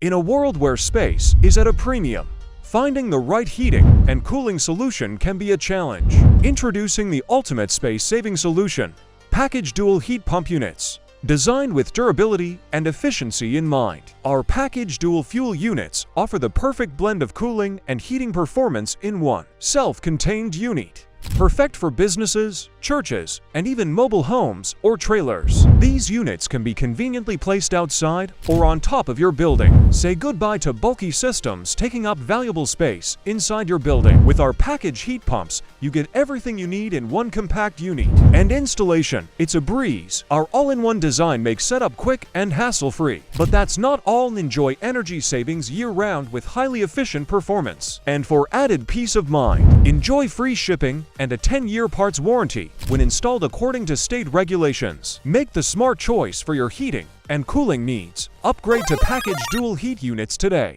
In a world where space is at a premium, finding the right heating and cooling solution can be a challenge. Introducing the ultimate space-saving solution, Package Dual Heat Pump Units. Designed with durability and efficiency in mind, our Package Dual Fuel units offer the perfect blend of cooling and heating performance in one self-contained unit. Perfect for businesses, churches, and even mobile homes or trailers. These units can be conveniently placed outside or on top of your building. Say goodbye to bulky systems taking up valuable space inside your building. With our package heat pumps, you get everything you need in one compact unit. And installation, it's a breeze. Our all-in-one design makes setup quick and hassle-free. But that's not all. Enjoy energy savings year-round with highly efficient performance. And for added peace of mind, enjoy free shipping and a 10-year parts warranty when installed according to state regulations. Make the smart choice for your heating and cooling needs. Upgrade to Package Dual Heat Units today.